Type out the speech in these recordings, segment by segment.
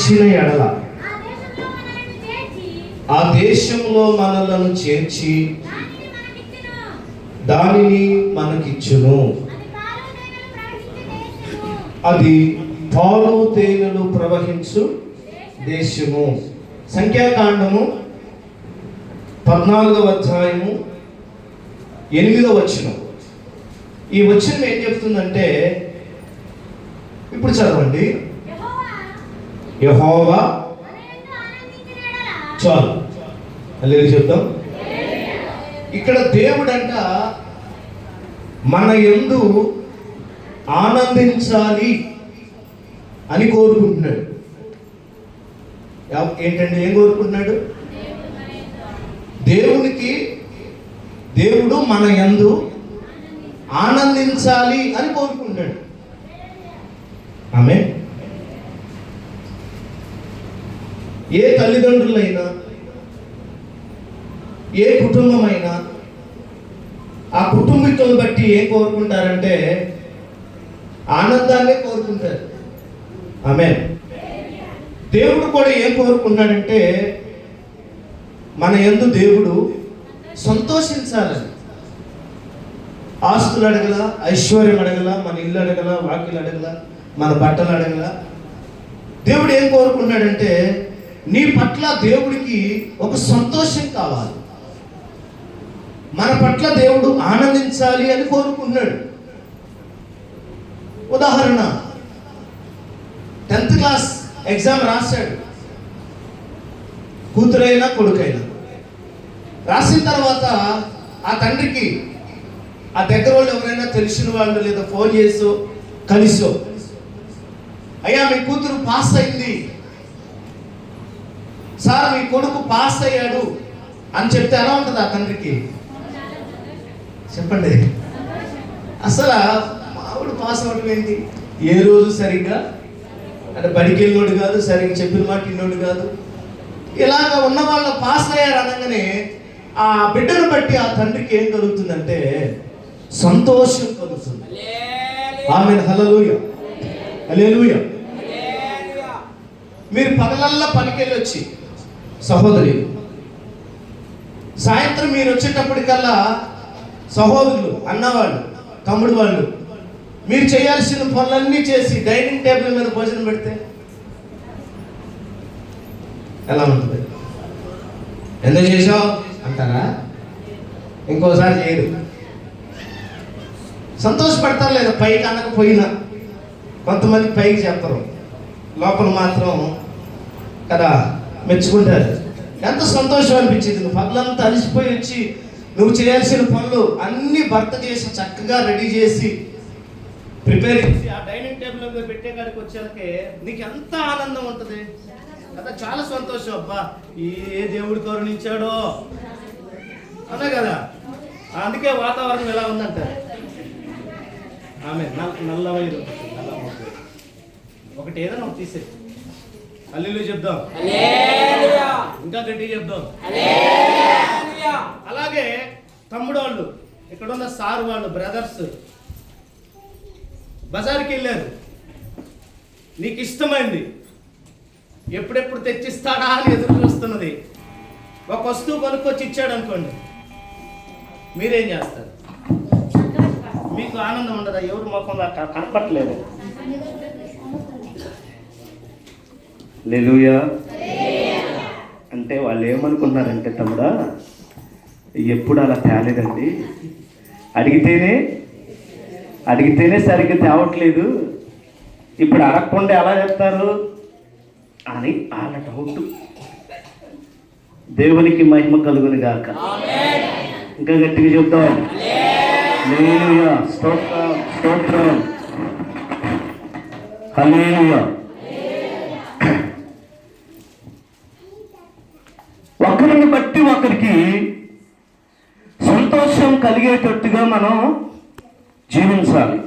చేర్చిన ఎడల ఆ దేశంలో మనలను చేర్చి దానిని మనకిచ్చును. అది పాలు తేనెలు ప్రవహించు దేశము. సంఖ్యాకాండము 14వ అధ్యాయము 8వ వచనం. ఈ వచనం ఏం చెప్తుందంటే, ఇప్పుడు చదవండి. యెహోవా చాలు అల్లెలు చెప్తాం. ఇక్కడ దేవుడంట మన యందు ఆనందించాలి అని కోరుకుంటున్నాడు. ఏంటంటే ఏం కోరుకుంటున్నాడు? దేవుడు మన యందు ఆనందించాలి అని కోరుకుంటున్నాడు. ఆమేన్. ఏ తల్లిదండ్రులైనా, ఏ కుటుంబమైనా ఆ కుటుంబీకులను బట్టి ఏం కోరుకుంటారంటే ఆనందాన్నే కోరుకుంటారు. ఆమేన్. దేవుడు కూడా ఏం కోరుకుంటాడంటే మన యందు దేవుడు సంతోషించాలని. ఆస్తులు అడగల, ఐశ్వర్యం అడగల, మన ఇల్లు అడగల, వాకిలు అడగల, మన బట్టలు అడగల. దేవుడు ఏం కోరుకున్నాడంటే నీ పట్ల దేవుడికి ఒక సంతోషం కావాలి, మన పట్ల దేవుడు ఆనందించాలి అని కోరుకున్నాడు. ఉదాహరణ, 10th క్లాస్ ఎగ్జామ్ రాశాడు, కూతురైనా కొడుకైనా. రాసిన తర్వాత ఆ తండ్రికి ఆ దగ్గర వాళ్ళు ఎవరైనా తెలిసిన వాళ్ళు లేదా ఫోన్ చేసో కలిసో, అయ్యా మీ కూతురు పాస్ అయింది సార్, మీ కొడుకు పాస్ అయ్యాడు అని చెప్తే ఎలా ఉంటుంది ఆ తండ్రికి? చెప్పండి. అసలు మావుడు పాస్ అవ్వడం ఏంటి? ఏ రోజు సరిగ్గా అంటే బడికి వెళ్ళినోడు కాదు, సరిగ్గా చెప్పిన మాట విన్నోడు కాదు. ఇలాగ ఉన్న వాళ్ళు పాస్ అయ్యారు అనగానే ఆ బిడ్డను బట్టి ఆ తండ్రికి ఏం కలుగుతుందంటే సంతోషం కలుగుతుంది. ఆమేన్. హల్లెలూయా, హల్లెలూయా. మీరు పగలల్లా పనికెళ్ళి వచ్చి సహోదరి, సాయంత్రం మీరు వచ్చేటప్పటికల్లా సహోదరులు, అన్నవాళ్ళు, తమ్ముడు వాళ్ళు మీరు చేయాల్సిన పనులన్నీ చేసి డైనింగ్ టేబుల్ మీద భోజనం పెడితే ఎలా ఉంటుంది? ఎందుకు చేసావు అంటారా? ఇంకోసారి చేయరు. సంతోషపడతారు లేదా? పైకి అనకపోయినా కొంతమంది పైకి చెప్పరు, లోపల మాత్రం కదా మెచ్చుకుంటారు. ఎంత సంతోషం అనిపించింది. నువ్వు పనులంతా అలసిపోయి వచ్చి నువ్వు చేయాల్సిన పనులు అన్నీ భర్త చేసి చక్కగా రెడీ చేసి ప్రిపేర్ చేసి ఆ డైనింగ్ టేబుల్ మీద పెట్టే కాడికి వచ్చాకే నీకు ఎంత ఆనందం ఉంటుంది కదా, చాలా సంతోషం. అబ్బా ఏ దేవుడు కరుణించాడో అన్నా కదా. అందుకే వాతావరణం ఎలా ఉందంటారు. ఆమె నల్లవైరు ఒకటి ఏదైనా ఒకటి తీసే హల్లెలూయా చెప్దాం, ఇంకా గట్టిగా చెప్దాం. అలాగే తమ్ముడు వాళ్ళు, ఇక్కడున్న సార్ వాళ్ళు, బ్రదర్స్ బజార్కి వెళ్ళారు, నీకు ఇష్టమైంది ఎప్పుడెప్పుడు తెచ్చిస్తాడా అని ఎదురు చూస్తున్నది. ఒక వస్తువు కొనుక్కొచ్చి ఇచ్చాడు అనుకోండి, మీరేం చేస్తారు? మీకు ఆనందం ఉండదా? ఎవరు ముఖంలో కనపట్లేదు. హల్లెలూయా అంటే వాళ్ళు ఏమనుకున్నారంటే, తమ్ముడా ఎప్పుడు అలా తేలేదండి, అడిగితేనే సరిగ్గా తేవట్లేదు, ఇప్పుడు అడగకుండా ఎలా చెప్తారు అని వాళ్ళ డౌట్. దేవునికి మహిమ కలుగును గాక. ఇంకా గట్టిగా చెప్తాం. హల్లెలూయా, స్తోత్రం, స్తోత్రం, హల్లెలూయా. ఒకరిని బట్టి ఒకరికి సంతోషం కలిగేటట్టుగా మనం జీవించాలి.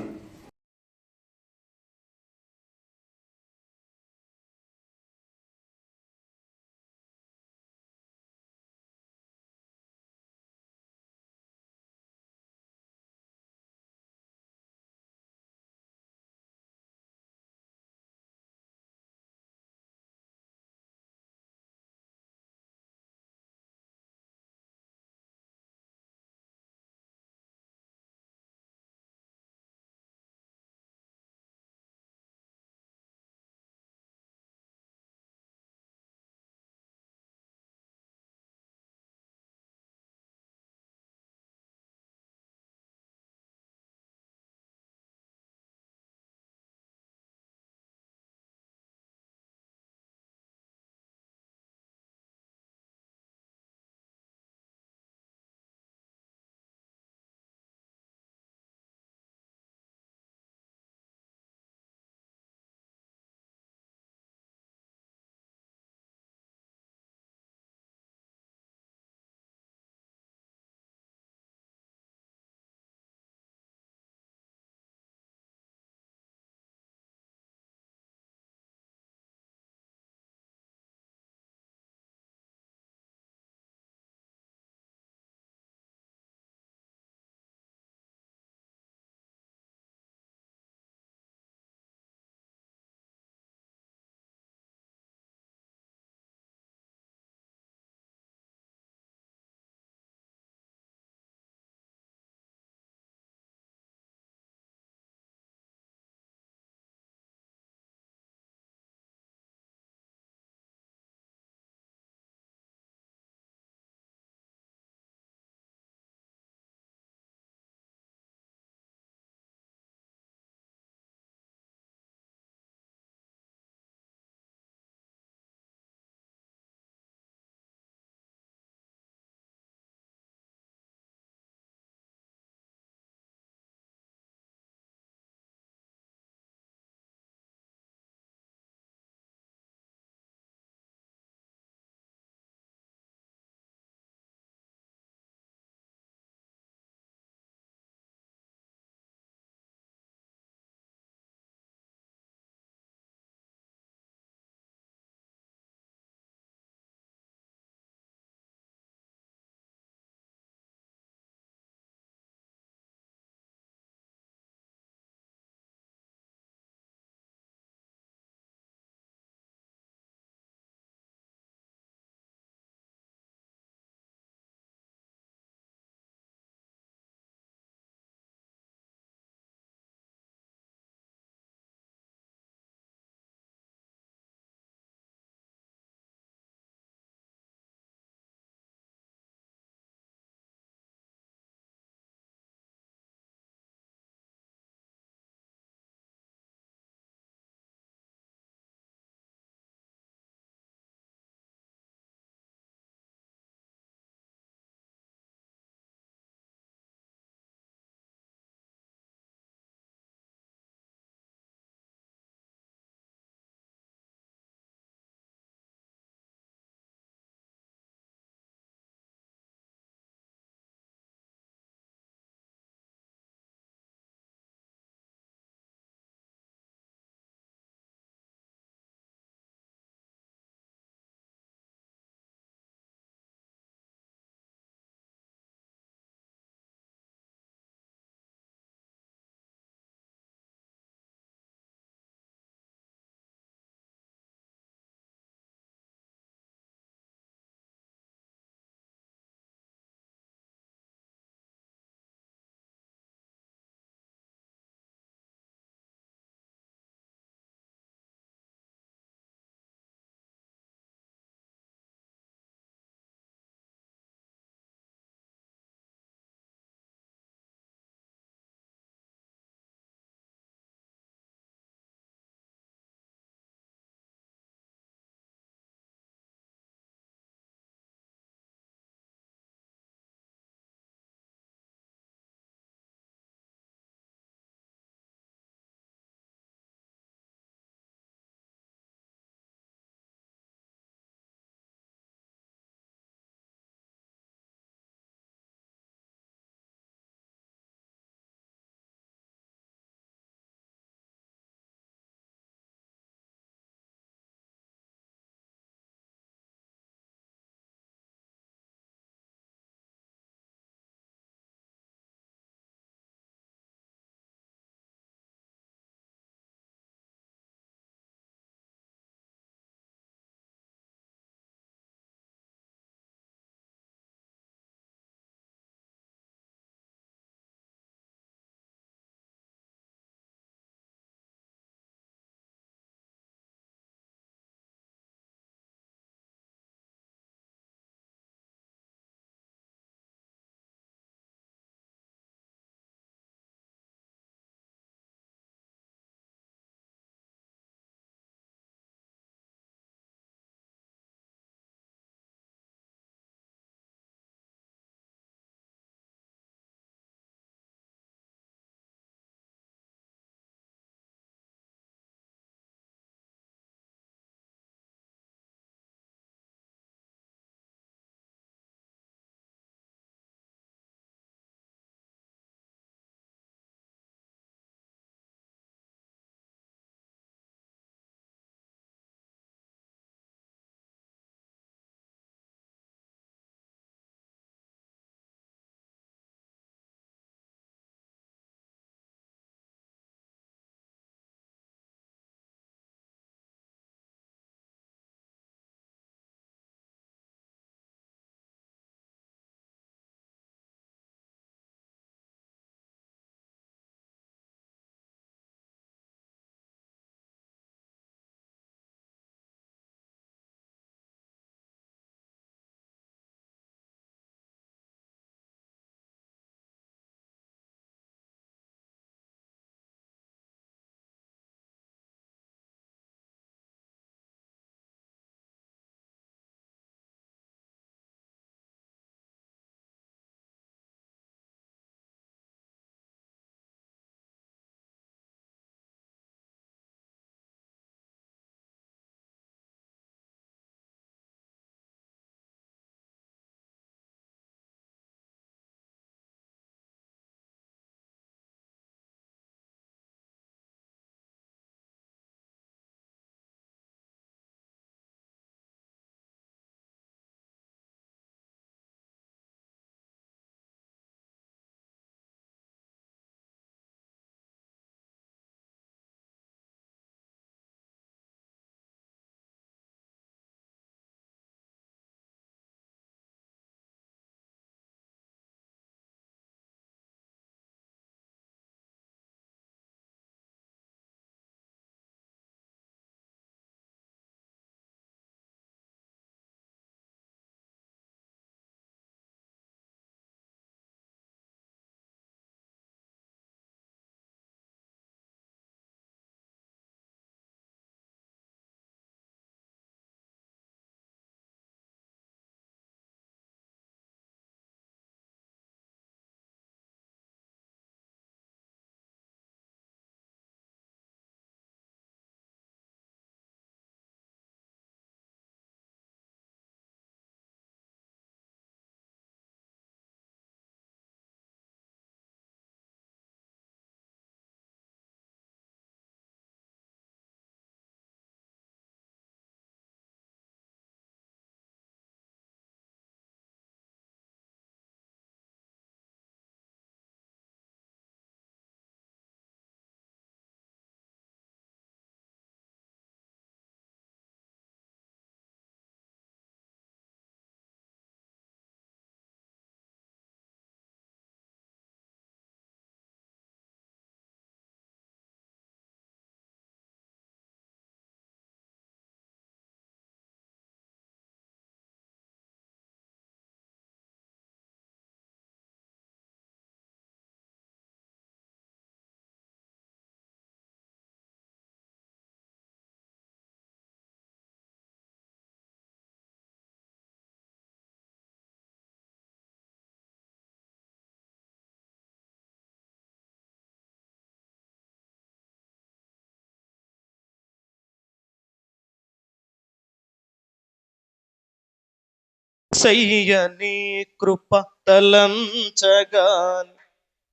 యేసయ్యని కృప తలంచగాని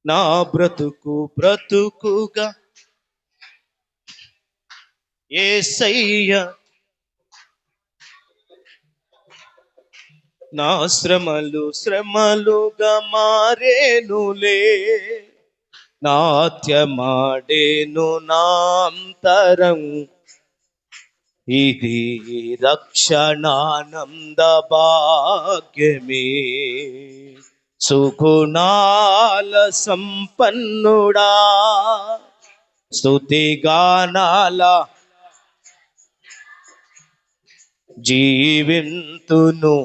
నా బ్రతుకుగా యేసయ్య నా శ్రమలుగా మారేనులే నాట్యమాడేను నాంతరం ఇది రక్షణానంద భాగ్యమే సుగుణాల సంపన్నుడా స్తుతిగానాల జీవింతును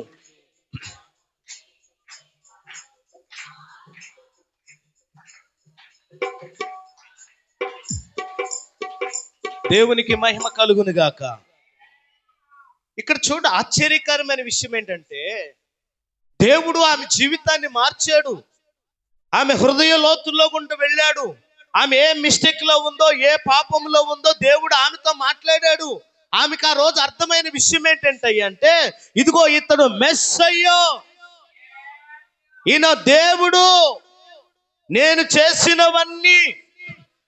దేవునికి మహిమ కలుగును గాక. ఇక్కడ చూడ ఆశ్చర్యకరమైన విషయం ఏంటంటే దేవుడు ఆమె జీవితాన్ని మార్చాడు. ఆమె హృదయ లోతుల్లో గుండా వెళ్ళాడు. ఆమె ఏ మిస్టేక్ లో ఉందో, ఏ పాపంలో ఉందో దేవుడు ఆమెతో మాట్లాడాడు. ఆమెకు ఆ రోజు అర్థమైన విషయం ఏంటంటే ఇదిగో ఇతడు మెస్సయ్యో, ఈయన దేవుడు, నేను చేసినవన్నీ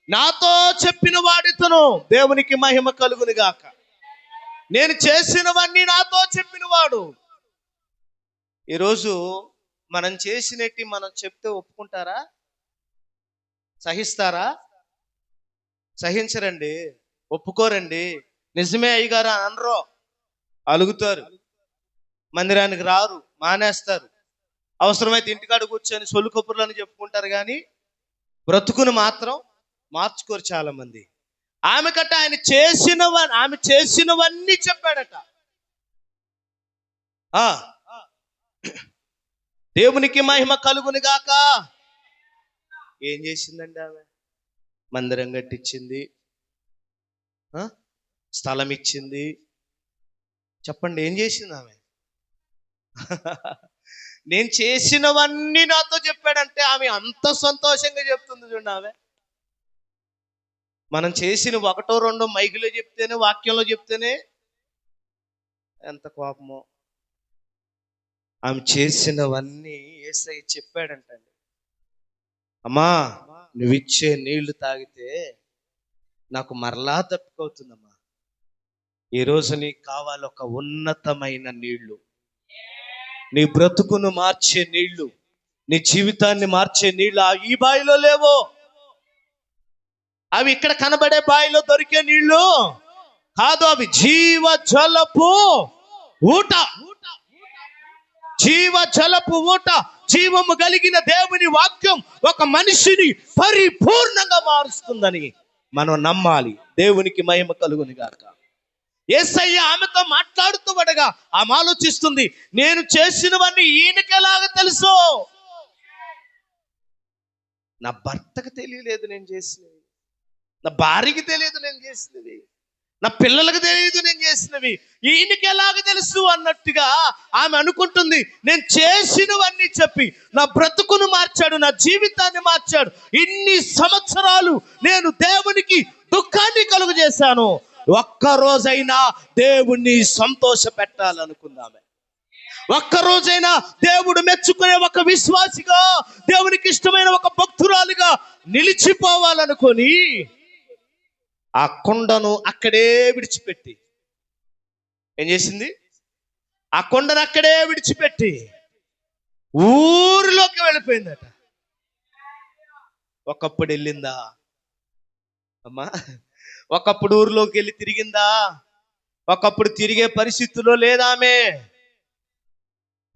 నాతో చెప్పిన వాడితను. దేవునికి మహిమ కలుగును గాక. నేను చేసినవన్నీ నాతో చెప్పినవాడు. ఈరోజు మనం చేసినట్టు మనం చెప్తే ఒప్పుకుంటారా? సహిస్తారా? సహించరండి, ఒప్పుకోరండి. నిజమే అయ్యగారు అనరు, అలుగుతారు, మందిరానికి రారు, మానేస్తారు. అవసరమైతే ఇంటికాడ కూర్చొని సొల్లు కబుర్లని చెప్పుకుంటారు, కానీ బ్రతుకును మాత్రం మార్చుకోరు చాలా మంది. ఆమె చేసినవన్నీ చెప్పాడట. దేవునికి మహిమ కలుగును గాక. ఏం చేసిందండి ఆమె? మందిరం కట్టించింది, స్థలం ఇచ్చింది. చెప్పండి, ఏం చేసింది ఆమె? నేను చేసినవన్నీ నాతో చెప్పాడంటే ఆమె అంత సంతోషంగా చెప్తుంది చూడండి. ఆమె మనం చేసిన ఒకటో రెండో మైకులో చెప్తేనే, వాక్యంలో చెప్తేనే ఎంత కోపమో. ఆమె చేసినవన్నీ యేసయ్య చెప్పాడంటండి. అమ్మా, నువ్విచ్చే నీళ్లు తాగితే నాకు మరలా తప్పికవుతుందమ్మా. ఈరోజు నీకు కావాలి ఒక ఉన్నతమైన నీళ్లు, నీ బ్రతుకును మార్చే నీళ్లు, నీ జీవితాన్ని మార్చే నీళ్లు ఈ బావిలో లేవో. అవి ఇక్కడ కనబడే బావిలో దొరికే నీళ్లు కాదు, అవి జీవ జలపు ఊట. జీవ జలపు ఊట. జీవము కలిగిన దేవుని వాక్యం ఒక మనిషిని పరిపూర్ణంగా మారుస్తుందని మనం నమ్మాలి. దేవునికి మహిమ కలుగును గాక. యేసయ్య ఆమెతో మాట్లాడుతూ ఉండగా ఆమె ఆలోచిస్తుంది, నేను చేసినవన్నీ ఈయనకి ఎలాగ తెలుసు? నా భర్తకు తెలియలేదు నేను చేసినవి, నా భార్యకి తెలియదు నేను చేసినవి, నా పిల్లలకు తెలియదు నేను చేసినవి, ఈయనకి ఎలాగ తెలుసు అన్నట్టుగా ఆమె అనుకుంటుంది. నేను చేసినవన్నీ చెప్పి నా బ్రతుకును మార్చాడు, నా జీవితాన్ని మార్చాడు. ఇన్ని సంవత్సరాలు నేను దేవునికి దుఃఖాన్ని కలుగు చేశాను, ఒక్కరోజైనా దేవుణ్ణి సంతోష పెట్టాలనుకుందామే. ఒక్కరోజైనా దేవుడు మెచ్చుకునే ఒక విశ్వాసిగా, దేవునికి ఇష్టమైన ఒక భక్తురాలుగా నిలిచిపోవాలనుకొని ఆ కొండను అక్కడే విడిచిపెట్టి ఏం చేసింది? ఆ కొండను అక్కడే విడిచిపెట్టి ఊరిలోకి వెళ్ళిపోయిందట. ఒకప్పుడు వెళ్ళిందా అమ్మా? ఒకప్పుడు ఊరిలోకి వెళ్ళి తిరిగిందా? ఒకప్పుడు తిరిగే పరిస్థితుల్లో లేదామె.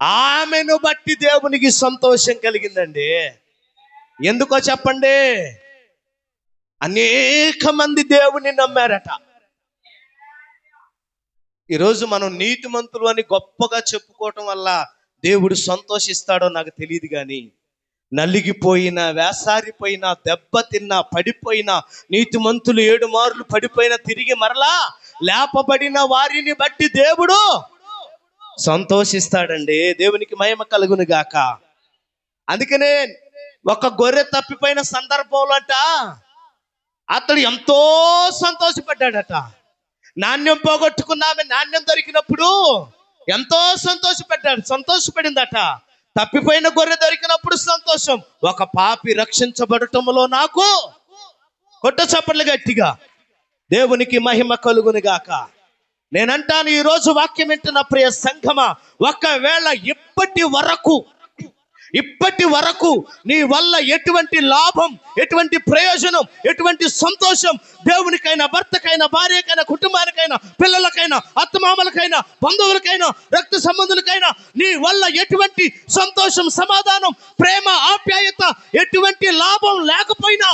ఆమెను బట్టి దేవునికి సంతోషం కలిగిందండి. ఎందుకో చెప్పండి? అనేక మంది దేవుని నమ్మారట. ఈరోజు మనం నీతిమంతులు అని గొప్పగా చెప్పుకోవటం వల్ల దేవుడు సంతోషిస్తాడో నాకు తెలియదు, కానీ నలిగిపోయిన, వేసారిపోయిన, దెబ్బతిన్న, పడిపోయిన నీతిమంతులు 7 మార్లు పడిపోయిన తిరిగి మరలా లేపబడిన వారిని బట్టి దేవుడు సంతోషిస్తాడండి. దేవునికి మహిమ కలుగును గాక. అందుకనే ఒక గొర్రె తప్పిపోయిన సందర్భంలో అతడు ఎంతో సంతోషపడ్డాడట. నాణ్యం పోగొట్టుకున్నామే, నాణ్యం దొరికినప్పుడు ఎంతో సంతోషపడిందట. తప్పిపోయిన గొర్రె దొరికినప్పుడు సంతోషం. ఒక పాపి రక్షించబడటంలో నాకు కొట్ట చప్పట్లు గట్టిగా దేవునికి మహిమ కలుగును గాక. నేనంటాను, ఈ రోజు వాక్యం వింటున్న ప్రియ సంఘమా, ఒకవేళ ఇప్పటి వరకు నీ వల్ల ఎటువంటి లాభం, ఎటువంటి ప్రయోజనం, ఎటువంటి సంతోషం దేవునికైనా, భర్తకైనా, భార్యకైనా, కుటుంబానికైనా, పిల్లలకైనా, అత్తమామలకైనా, బంధువులకైనా, రక్త సంబంధులకైనా నీ వల్ల ఎటువంటి సంతోషం, సమాధానం, ప్రేమ, ఆప్యాయత, ఎటువంటి లాభం లేకపోయినా,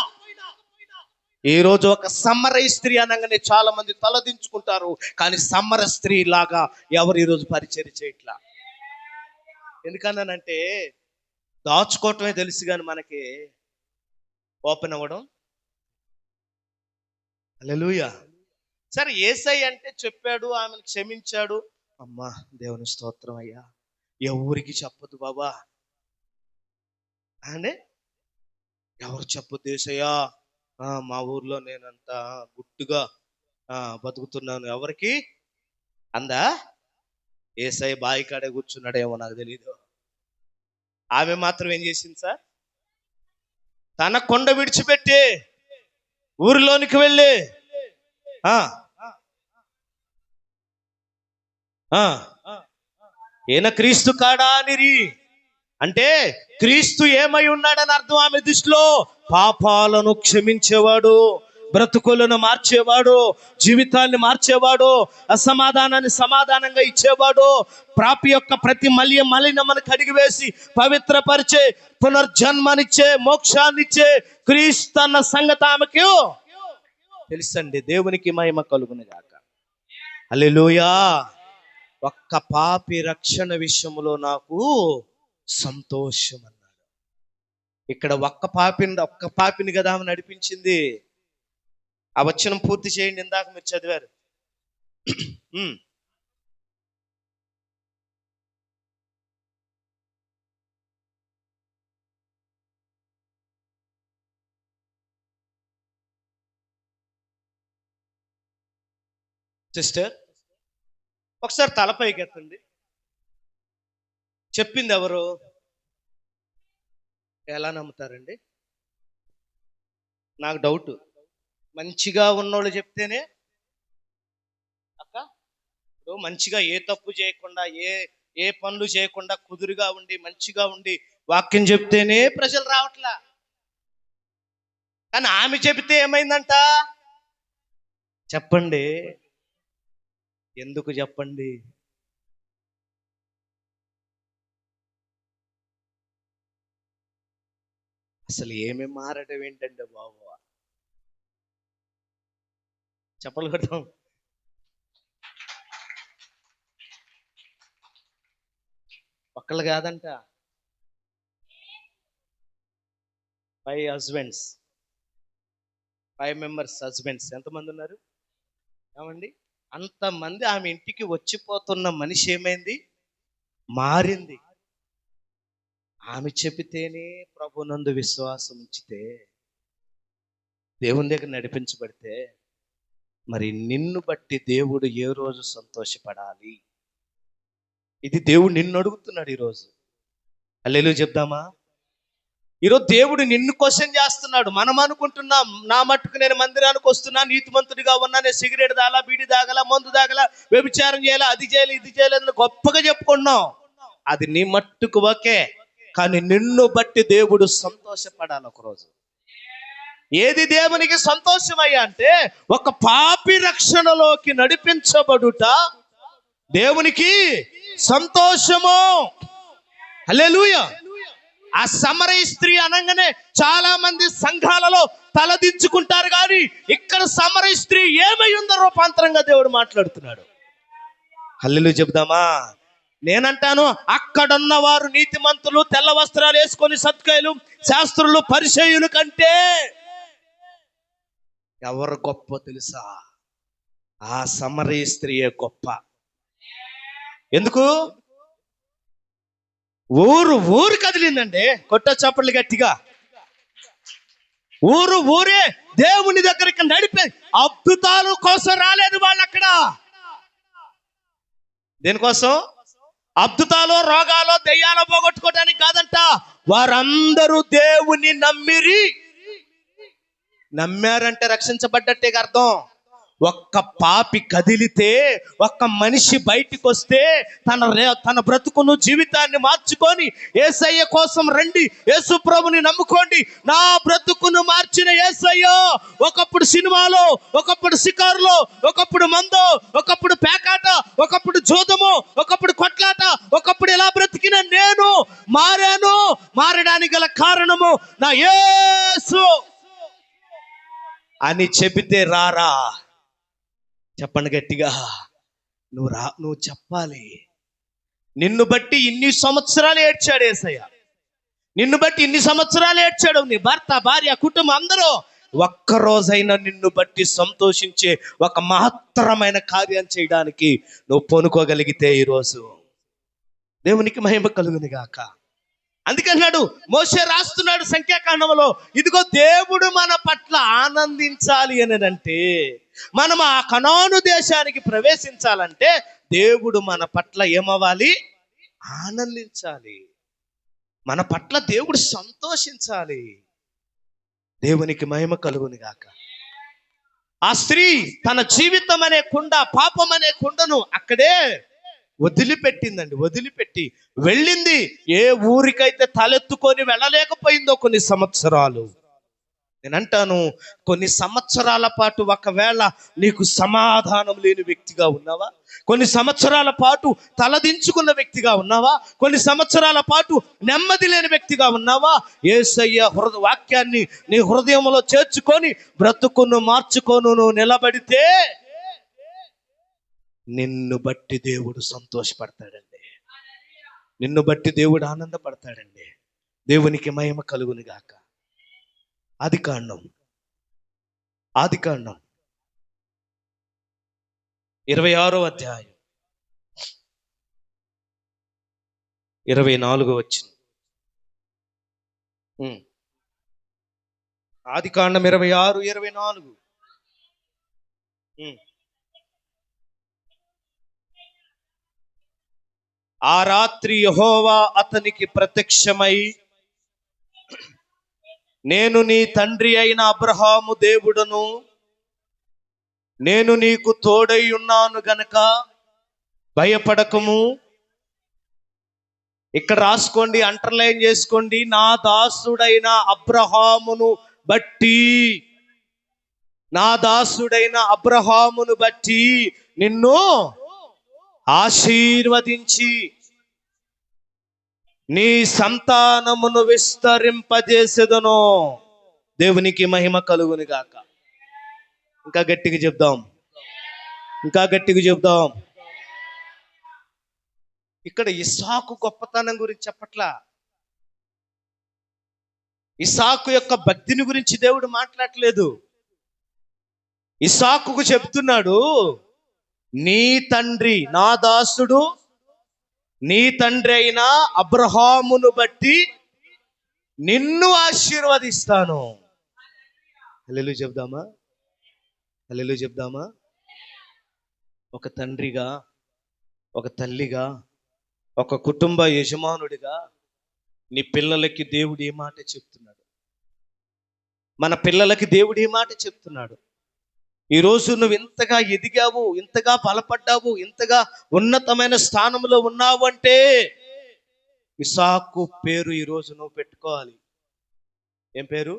ఈ రోజు ఒక సమ్మరై స్త్రీ అనగానే చాలా మంది తలదించుకుంటారు. కానీ సమ్మర స్త్రీ లాగా ఎవరు ఈరోజు పరిచయం చేయట్లా. ఎందుకన్నానంటే దాచుకోవటమే తెలుసు, కానీ మనకి ఓపెన్ అవ్వడం. హల్లెలూయా. సరే, యేసయ్య అంటే చెప్పాడు, ఆమెను క్షమించాడు. అమ్మా దేవుని స్తోత్రం అయ్యా, ఎవరికి చెప్పదు బాబా అని. ఎవరు చెప్పొద్దు యేసయ్యా, మా ఊర్లో నేనంతా గుట్టుగా బతుకుతున్నాను, ఎవరికి అందా. యేసయ్య బాయి కాడే కూర్చున్నాడేమో నాకు తెలీదు. ఆమె మాత్రం ఏం చేసింది సార్? తన కొండ విడిచిపెట్టి ఊరిలోనికి వెళ్ళి ఈయన క్రీస్తు కాడా అనిరి. అంటే క్రీస్తు ఏమై ఉన్నాడని అర్థం ఆమె దృష్టిలో. పాపాలను క్షమించేవాడు, బ్రతుకులను మార్చేవాడు, జీవితాన్ని మార్చేవాడు, అసమాధానాన్ని సమాధానంగా ఇచ్చేవాడు, ప్రాపి యొక్క ప్రతి మలినమని కడిగివేసి పవిత్రపరిచే, పునర్జన్మనిచ్చే, మోక్షాన్నిచ్చే క్రీస్తు అన్న సంగతి ఆమెకు తెలుసండి. దేవునికి మహిమ కలుగును గాక. హల్లెలూయా. ఒక్క పాపి రక్షణ విషయంలో నాకు సంతోషం అన్నాడు. ఇక్కడ ఒక్క పాపిని కదా ఆమె నడిపించింది. ఆ వచనం పూర్తి చేయండి, ఇందాక మీరు చదివారు. సిస్టర్ ఒకసారి తలపైకి ఎత్తండి. చెప్పింది ఎవరు? ఎలా నమ్ముతారండి? నాకు డౌట్. మంచిగా ఉన్నోళ్ళు చెప్తేనే అక్క, ఇప్పుడు మంచిగా ఏ తప్పు చేయకుండా, ఏ పనులు చేయకుండా కుదురుగా ఉండి మంచిగా ఉండి వాక్యం చెప్తేనే ప్రజలు రావట్లా. కానీ ఆమె చెబితే ఏమైందంట? చెప్పండి, ఎందుకు చెప్పండి? అసలు ఏమేమి మారడం ఏంటంటే బాబు, చెప్పలు కొడతాం. ఒక్కళ్ళు కాదంట, 5 హస్బెండ్స్, 5 మెంబర్స్ హస్బెండ్స్. ఎంతమంది ఉన్నారు ఏమండి? అంతమంది ఆమె ఇంటికి వచ్చిపోతున్న మనిషి ఏమైంది? మారింది. ఆమె చెబితేనే ప్రభునందు విశ్వాసం ఉంచితే, దేవుని దగ్గర నడిపించబడితే, మరి నిన్ను బట్టి దేవుడు ఏ రోజు సంతోషపడాలి? ఇది దేవుడు నిన్ను అడుగుతున్నాడు ఈరోజు. హల్లెలూయా చెప్దామా? ఈరోజు దేవుడు నిన్ను క్వశ్చన్ చేస్తున్నాడు. మనం అనుకుంటున్నాం, నా మట్టుకు నేను మందిరానికి వస్తున్నా, నీతిమంతుడిగా ఉన్నా, నేను సిగరెట్ తాగలా, బీడి తాగలా, మందు తాగలా, వ్యభిచారం చేయాలా, అది చేయాలి, ఇది చేయలేదని గొప్పగా చెప్పుకున్నాం. అది నీ మట్టుకు ఓకే, కానీ నిన్ను బట్టి దేవుడు సంతోషపడాలి ఒకరోజు. ఏది దేవునికి సంతోషమయ్యా అంటే, ఒక పాపి రక్షణలోకి నడిపించబడుట దేవునికి సంతోషము. హల్లెలూయా. ఆ సమరయ స్త్రీ అనగానే చాలా మంది సంఘాలలో తలదించుకుంటారు, కానీ ఇక్కడ సమరయ స్త్రీ ఏమై ఉందో రూపాంతరంగా దేవుడు మాట్లాడుతున్నాడు. హల్లెలూయా చెప్దామా? నేనంటాను, అక్కడున్న వారు నీతిమంతులు, తెల్ల వస్త్రాలు వేసుకొని సద్కాయలు, శాస్త్రులు, పరిసయ్యులు కంటే ఎవరు గొప్ప తెలుసా? ఆ సమరయ స్త్రీయే గొప్ప. ఎందుకు? ఊరు కదిలిందండి. కొట్ట చప్పట్లు గట్టిగా. ఊరే దేవుని దగ్గరికి నడిపే. అద్భుతాల కోసం రాలేదు వాళ్ళు అక్కడ. దేనికోసం? అద్భుతాలు, రోగాలు, దెయ్యాలు పోగొట్టుకోవడానికి కాదంట. వారందరూ దేవుని నమ్మారంటే రక్షించబడ్డట్టే అర్థం. ఒక్క పాపి కదిలితే, ఒక్క మనిషి బయటికి వస్తే తన బ్రతుకును, జీవితాన్ని మార్చుకొని యేసయ్య కోసం రండి, యేసు ప్రభుని నమ్ముకోండి, నా బ్రతుకును మార్చిన యేసయ్య ఒకప్పుడు సినిమాలో, ఒకప్పుడు షికారులో, ఒకప్పుడు మందో, ఒకప్పుడు పేకాట, ఒకప్పుడు జోదము, ఒకప్పుడు కొట్లాట, ఒకప్పుడు ఎలా బ్రతికిన నేను మారాను. మారడానికి గల కారణము నా యేసు అని చెబితే రారా? చెప్పండి గట్టిగా. నువ్వు చెప్పాలి. నిన్ను బట్టి ఇన్ని సంవత్సరాలు ఏడ్చాడు యేసయ్య. నిన్ను బట్టి ఇన్ని సంవత్సరాలు ఏడ్చాడు నీ భర్త, భార్య, కుటుంబం అందరూ. ఒక్కరోజైనా నిన్ను బట్టి సంతోషించే ఒక మహత్తరమైన కార్యం చేయడానికి నువ్వు పూనుకోగలిగితే ఈరోజు దేవునికి మహిమ కలుగును గాక. అందుకన్నాడు మోషే రాస్తున్నాడు సంఖ్యాకాండంలో, ఇదిగో దేవుడు మన పట్ల ఆనందించాలి అని అంటే, మనం ఆ కనాను దేశానికి ప్రవేశించాలంటే దేవుడు మన పట్ల ఏమవ్వాలి? ఆనందించాలి. మన పట్ల దేవుడు సంతోషించాలి. దేవునికి మహిమ కలుగును గాక. ఆ స్త్రీ తన జీవితం అనే కుండ, పాపం అనే కుండను అక్కడే వదిలిపెట్టిందండి. వదిలిపెట్టి వెళ్ళింది. ఏ ఊరికైతే తలెత్తుకొని వెళ్ళలేకపోయిందో కొన్ని సంవత్సరాలు. నేనంటాను, కొన్ని సంవత్సరాల పాటు ఒకవేళ నీకు సమాధానం లేని వ్యక్తిగా ఉన్నావా? కొన్ని సంవత్సరాల పాటు తలదించుకున్న వ్యక్తిగా ఉన్నావా? కొన్ని సంవత్సరాల పాటు నెమ్మది లేని వ్యక్తిగా ఉన్నావా? యేసయ్య వాక్యాన్ని నీ హృదయంలో చేర్చుకొని బ్రతుకును మార్చుకొని నువ్వు నిలబడితే నిన్ను బట్టి దేవుడు సంతోషపడతాడండి. నిన్ను బట్టి దేవుడు ఆనందపడతాడండి. దేవునికి మహిమ కలుగును గాక. ఆదికాండం 26వ అధ్యాయం 24వ వచనం. ఆదికాండం 26:24. ఆ రాత్రి యెహోవా అతనికి ప్రత్యక్షమై, నేను నీ తండ్రి అయిన అబ్రహాము దేవుడను, నేను నీకు తోడై ఉన్నాను గనక భయపడకము. ఇక్కడ రాసుకోండి, అండర్లైన్ చేసుకోండి. నా దాసుడైన అబ్రహామును బట్టి, నా దాసుడైన అబ్రహామును బట్టి నిన్ను ఆశీర్వదించి నీ సంతానమును విస్తరింపజేసేదను. దేవునికి మహిమ కలుగును గాక. ఇంకా గట్టిగా చెప్దాం, ఇంకా గట్టిగా చెప్దాం. ఇక్కడ ఇస్సాకు గొప్పతనం గురించి చెప్పట్లా. ఇస్సాకు యొక్క భక్తిని గురించి దేవుడు మాట్లాడలేదు. ఇస్సాకుకు చెప్తున్నాడు, నీ తండ్రి, నా దాసుడు నీ తండ్రి అయిన అబ్రహామును బట్టి నిన్ను ఆశీర్వదిస్తాను. హల్లెలూయా చెప్దామా? హల్లెలూయా చెప్దామా? ఒక తండ్రిగా, ఒక తల్లిగా, ఒక కుటుంబ యజమానుడిగా నీ పిల్లలకి దేవుడు ఏ మాట చెప్తున్నాడు? మన పిల్లలకి దేవుడు ఏ మాట చెప్తున్నాడు? ఈరోజు నువ్వు ఇంతగా ఎదిగావు, ఇంతగా బలపడ్డావు, ఇంతగా ఉన్నతమైన స్థానంలో ఉన్నావు అంటే ఇస్సాకు పేరు ఈరోజు నువ్వు పెట్టుకోవాలి. ఏం పేరు?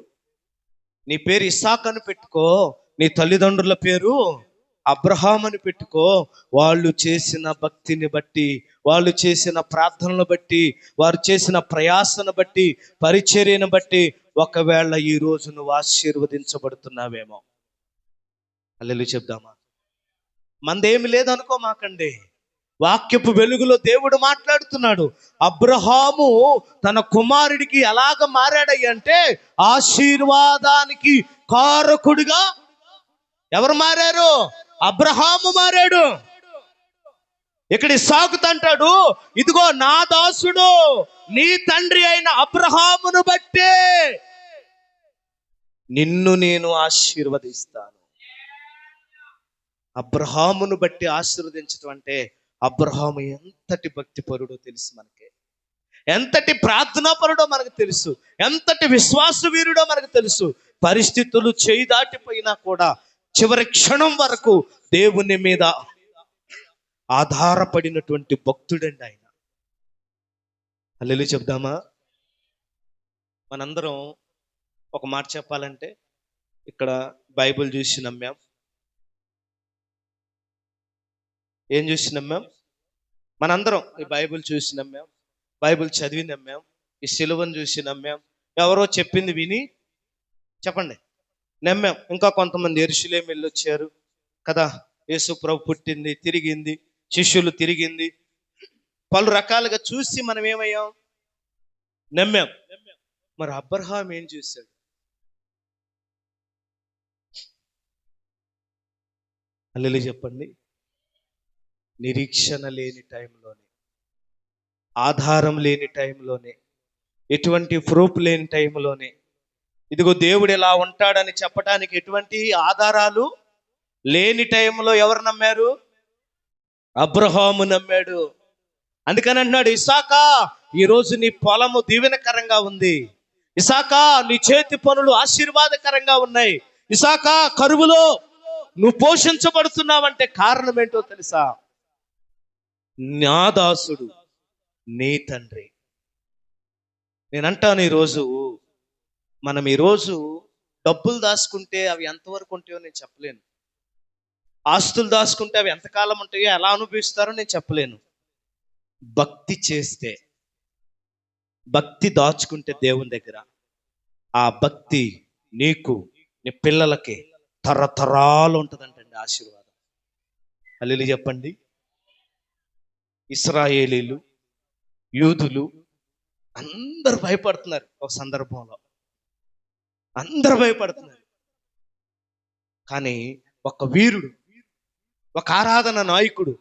నీ పేరు ఇస్సాకు అని పెట్టుకో. నీ తల్లిదండ్రుల పేరు అబ్రహాం అని పెట్టుకో. వాళ్ళు చేసిన భక్తిని బట్టి, వాళ్ళు చేసిన ప్రార్థనలు బట్టి, వారు చేసిన ప్రయాసను బట్టి, పరిచర్యను బట్టి ఒకవేళ ఈరోజు నువ్వు ఆశీర్వదించబడుతున్నావేమో. హల్లెలూయా చెప్దామా? మందేమి లేదనుకో మాకండి. వాక్యపు వెలుగులో దేవుడు మాట్లాడుతున్నాడు. అబ్రహాము తన కుమారుడికి ఎలాగ మారాడంటే ఆశీర్వాదానికి కారకుడిగా ఎవరు మారారు? అబ్రహాము మారాడు. ఇక్కడ ఇస్సాకు అంటాడు, ఇదిగో నా దాసుడు నీ తండ్రి అయిన అబ్రహామును బట్టే నిన్ను నేను ఆశీర్వదిస్తాను. అబ్రహామును బట్టి ఆశీర్వదించడం అంటే అబ్రహాము ఎంతటి భక్తిపరుడో తెలుసు మనకి, ఎంతటి ప్రార్థనాపరుడో మనకు తెలుసు, ఎంతటి విశ్వాస వీరుడో మనకు తెలుసు. పరిస్థితులు చేయి దాటిపోయినా కూడా చివరి క్షణం వరకు దేవుని మీద ఆధారపడినటువంటి భక్తుడండి ఆయన. హల్లెలూయా చెప్దామా? మనందరం ఒక మాట చెప్పాలంటే ఇక్కడ బైబిల్ చూసి నమ్మాం. ఏం చూసి నమ్మాం? మనందరం ఈ బైబిల్ చూసి నమ్మాం, బైబిల్ చదివి నమ్మాం, ఈ సిలువను చూసి నమ్మాం, ఎవరో చెప్పింది విని చెప్పండి నమ్మాం. ఇంకా కొంతమంది యెరూషలేము వెళ్ళొచ్చారు కదా, యేసు ప్రభు పుట్టింది, తిరిగింది, శిష్యులు తిరిగింది, పలు రకాలుగా చూసి మనం ఏమయ్యాం? నమ్మాం. మరి అబ్రహాం ఏం చూశాడు? హల్లెలూయా చెప్పండి. నిరీక్షణ లేని టైంలోనే, ఆధారం లేని టైంలోనే, ఎటువంటి ప్రూఫ్ లేని టైంలోనే, ఇదిగో దేవుడు ఎలా ఉంటాడని చెప్పడానికి ఎటువంటి ఆధారాలు లేని టైంలో ఎవరు నమ్మారు? అబ్రహాము నమ్మాడు. అందుకని అంటున్నాడు, ఇస్సాకా ఈరోజు నీ పొలము దీవెనకరంగా ఉంది, ఇస్సాకా నీ చేతి పనులు ఆశీర్వాదకరంగా ఉన్నాయి, ఇస్సాకా కరువులో నువ్వు పోషించబడుతున్నావంటే కారణం ఏంటో తెలుసా? నా దాసుడు నీ తండ్రి. నేనంటాను, మనం ఈరోజు డబ్బులు దాచుకుంటే అవి ఎంతవరకు ఉంటాయో నేను చెప్పలేను, ఆస్తులు దాచుకుంటే అవి ఎంతకాలం ఉంటాయో, ఎలా అనుభవిస్తారో నేను చెప్పలేను. భక్తి చేస్తే, భక్తి దాచుకుంటే దేవుని దగ్గర, ఆ భక్తి నీకు నీ పిల్లలకి తరతరాలు ఉంటుందంటండి ఆశీర్వాదం. హల్లెలూయా చెప్పండి. ఇశ్రాయేలీలు, యూదులు అందరూ భయపడుతున్నారు. ఒక సందర్భంలో అందరూ భయపడుతున్నారు. కానీ ఒక వీరుడు, ఒక ఆరాధన నాయకుడు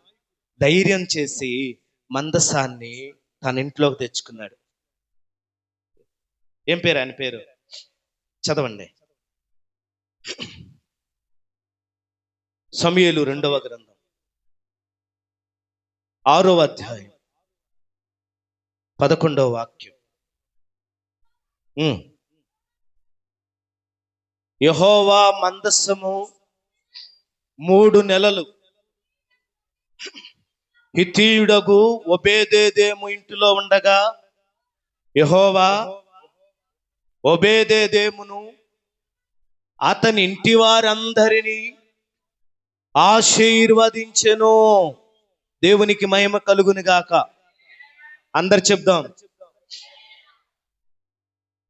ధైర్యం చేసి మందసాన్ని తన ఇంట్లోకి తెచ్చుకున్నాడు. ఏం పేరు ఆయన పేరు? చదవండి. సమూయేలు 2వ గ్రంథం 6వ అధ్యాయం 11వ వాక్యం. యెహోవా మందస్సము 3 నెలలు హిత్తీయుడగు ఓబేదెదోము ఇంటిలో ఉండగా, యెహోవా ఓబేదెదోమును అతని ఇంటి వారందరినీ ఆశీర్వదించెను. దేవునికి మహిమ కలుగును గాక. అందరు చెప్దాం.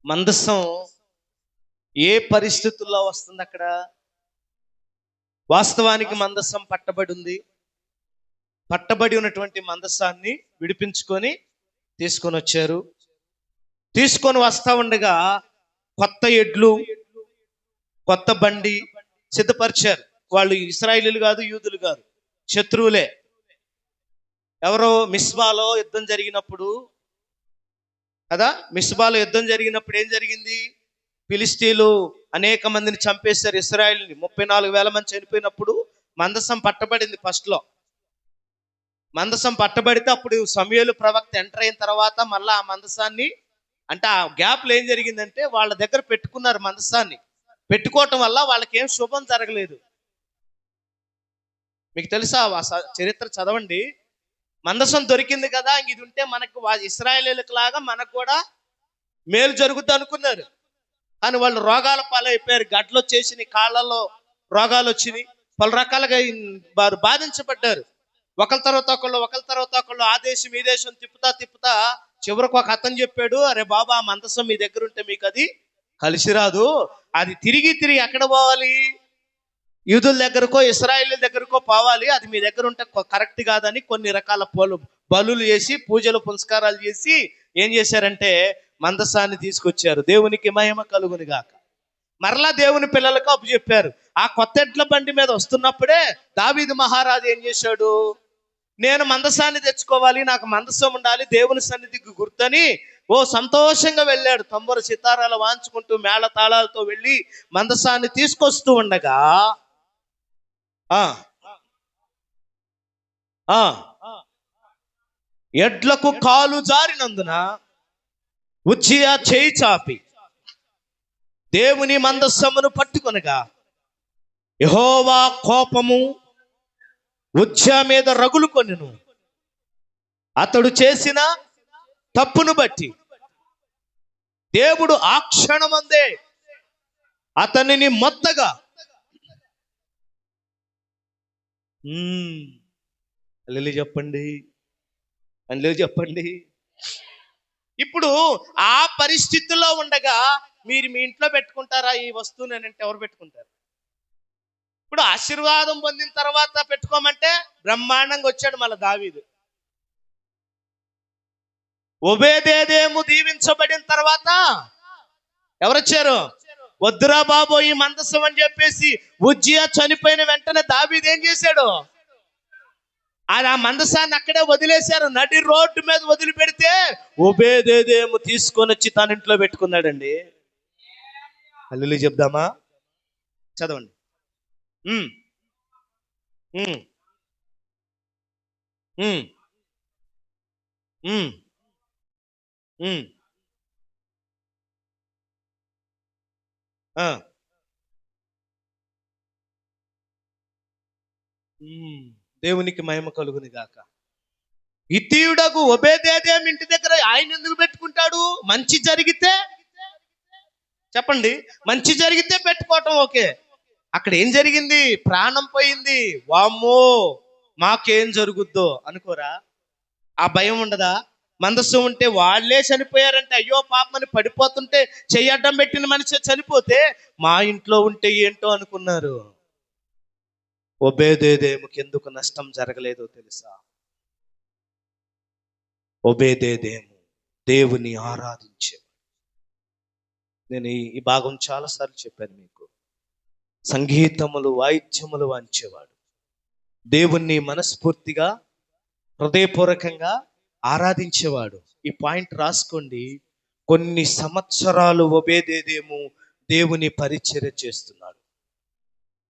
మందసం ఏ పరిస్థితుల్లో వస్తుంది అక్కడ? వాస్తవానికి మందసం పట్టబడి ఉంది. పట్టబడి ఉన్నటువంటి మందసాన్ని విడిపించుకొని తీసుకొని వచ్చారు. తీసుకొని వస్తా ఉండగా కొత్త ఎడ్లు, కొత్త బండి సిద్ధపరిచారు. వాళ్ళు ఇశ్రాయేలీయులు కాదు, యూదులు కాదు, శత్రువులే. ఎవరో మిస్బాలో యుద్ధం జరిగినప్పుడు కదా, మిస్బాలో యుద్ధం జరిగినప్పుడు ఏం జరిగింది? ఫిలిస్తీన్లు అనేక మందిని చంపేశారు ఇశ్రాయేలుని. 34,000 మంది చనిపోయినప్పుడు మందసం పట్టబడింది. ఫస్ట్లో మందసం పట్టబడితే అప్పుడు సమూయేలు ప్రవక్త ఎంటర్ అయిన తర్వాత మళ్ళీ ఆ మందసాన్ని, అంటే ఆ గ్యాప్లో ఏం జరిగిందంటే వాళ్ళ దగ్గర పెట్టుకున్నారు. మందసాన్ని పెట్టుకోవటం వల్ల వాళ్ళకి ఏం శుభం జరగలేదు. మీకు తెలుసా? చరిత్ర చదవండి. మందసం దొరికింది కదా, ఇది ఉంటే మనకు ఇశ్రాయేలీయులకు లాగా మనకు కూడా మేలు జరుగుద్ది అనుకున్నారు. కానీ వాళ్ళు రోగాల పాలైపోయారు. గడ్డలు వచ్చేసి, కాళ్ళల్లో రోగాలు వచ్చినాయి, పలు రకాలుగా వారు బాధించబడ్డారు. ఒకరి తర్వాత ఒకళ్ళు ఆ దేశం ఈ దేశం తిప్పుతా చివరికి ఒక అతను చెప్పాడు, అరే బాబా, ఆ మందసం మీ దగ్గర ఉంటే మీకు అది కలిసి రాదు, అది తిరిగి ఎక్కడ పోవాలి? యూదుల దగ్గరకో ఇశ్రాయేలీయుల దగ్గరకో పోవాలి. అది మీ దగ్గర ఉంటే కరెక్ట్ కాదని కొన్ని రకాల బలులు చేసి, పూజలు పునస్కారాలు చేసి ఏం చేశారంటే మందసాన్ని తీసుకొచ్చారు. దేవునికి మహిమ కలుగును గాక. మరలా దేవుని పిల్లలకు అప్పు చెప్పారు. ఆ కొత్త ఎడ్ల బండి మీద వస్తున్నప్పుడే దావీదు మహారాజు ఏం చేశాడు? నేను మందసాన్ని తెచ్చుకోవాలి, నాకు మందసం ఉండాలి, దేవుని సన్నిధికి గుర్తని సంతోషంగా వెళ్ళాడు. తంబుర సితారాలు వాంచుకుంటూ మేళ తాళాలతో వెళ్ళి మందసాన్ని తీసుకొస్తూ ఉండగా ఎడ్లకు కాలు జారినందున ఉజ్జియా చేయి చాపి దేవుని మందస్సమును పట్టుకొనగా యెహోవా కోపము ఉజ్జియా మీద రగులుకొనెను. అతడు చేసిన తప్పును బట్టి దేవుడు ఆ క్షణమందే అతనిని మొత్తగా అల్లెలు చెప్పండి, అల్లెలు చెప్పండి. ఇప్పుడు ఆ పరిస్థితుల్లో ఉండగా మీరు మీ ఇంట్లో పెట్టుకుంటారా ఈ వస్తువుని అని అంటే ఎవరు పెట్టుకుంటారు? ఇప్పుడు ఆశీర్వాదం పొందిన తర్వాత పెట్టుకోమంటే బ్రహ్మాండంగా వచ్చాడు మళ్ళీ దావీదు. ఒబేదేదేము దీవించబడిన తర్వాత ఎవరొచ్చారు? వద్దురా బాబో ఈ మందసం అని చెప్పేసి ఉజ్జియా చనిపోయిన వెంటనే దావీదు ఏం చేశాడు? ఆ మందసాన్ని అక్కడే వదిలేశారు, నడి రోడ్డు మీద వదిలిపెడితే ఒబేదేదేము తీసుకొని వచ్చి తన ఇంట్లో పెట్టుకున్నాడండి. హల్లెలూయా చెప్దామా? చదవండి. ఉమ్ ఉమ్ ఉమ్ ఉమ్ ఉమ్ దేవునికి మహిమ కలుగుని గాక. ఇతీయుడకు ఒబేదేదేము ఇంటి దగ్గర ఆయన ఎందుకు పెట్టుకుంటాడు? మంచి జరిగితే చెప్పండి, మంచి జరిగితే పెట్టుకోవటం ఓకే. అక్కడ ఏం జరిగింది? ప్రాణం పోయింది. వామ్మో మాకేం జరుగుద్దో అనుకోరా? ఆ భయం ఉండదా? మందస్సు ఉంటే వాళ్ళే చనిపోయారంటే అయ్యో పాపమని పడిపోతుంటే చెయ్యడ్డం పెట్టిన మనిషి చనిపోతే మా ఇంట్లో ఉంటే ఏంటో అనుకున్నారు. ఒబేదేదేముకి ఎందుకు నష్టం జరగలేదో తెలుసా? ఒబేదేదేము దేవుని ఆరాధించేవాడు. నేను ఈ భాగం చాలాసార్లు చెప్పాను మీకు. సంగీతములు వాయిద్యములు వాంచేవాడు, దేవుణ్ణి మనస్ఫూర్తిగా హృదయపూర్వకంగా ఆరాధించేవాడు. ఈ పాయింట్ రాసుకోండి. కొన్ని సంవత్సరాలు ఒబేదేదేము దేవుని పరిచర్య చేస్తున్నాడు.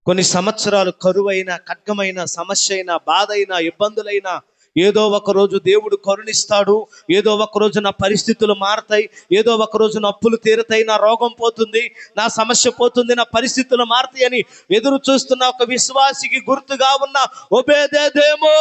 కొన్ని సంవత్సరాలు కరువైన, ఖడ్గమైన, సమస్య అయినా, బాధ అయినా, ఇబ్బందులైనా ఏదో ఒక రోజు దేవుడు కరుణిస్తాడు. ఏదో ఒక రోజు నా పరిస్థితులు మారతాయి, ఏదో ఒక రోజు నా అప్పులు తీరుతాయి, నా రోగం పోతుంది, నా సమస్య పోతుంది, నా పరిస్థితులు మారతాయి అని ఎదురు చూస్తున్న ఒక విశ్వాసికి గుర్తుగా ఉన్న ఒబేదేదేము,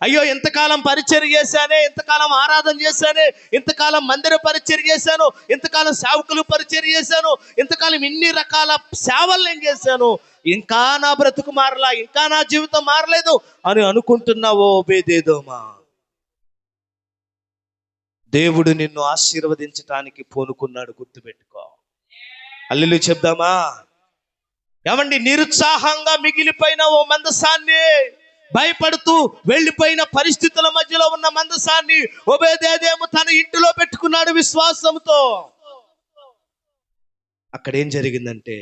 అయ్యో ఇంతకాలం పరిచర్య చేశానే, ఇంతకాలం ఆరాధన చేశానే, ఇంతకాలం మందిర పరిచర్య చేశాను, ఇంతకాలం సేవకులు పరిచర్య చేశాను, ఇంతకాలం ఇన్ని రకాల సేవలు నేను చేశాను, ఇంకా నా బ్రతుకు మారలా, ఇంకా నా జీవితం మారలేదు అని అనుకుంటున్నావో ఒబేదేదోమా, దేవుడు నిన్ను ఆశీర్వదించటానికి పూనుకున్నాడు, గుర్తుపెట్టుకో. హల్లెలూయా చెప్దామా? ఏమండి, నిరుత్సాహంగా మిగిలిపోయిన ఓ మందసాన్ని, భయపడుతూ వెళ్ళిపోయిన పరిస్థితుల మధ్యలో ఉన్న మందసాన్ని ఒబేదేదేము తన ఇంటిలో పెట్టుకున్నాడు విశ్వాసంతో. అక్కడ ఏం జరిగిందంటే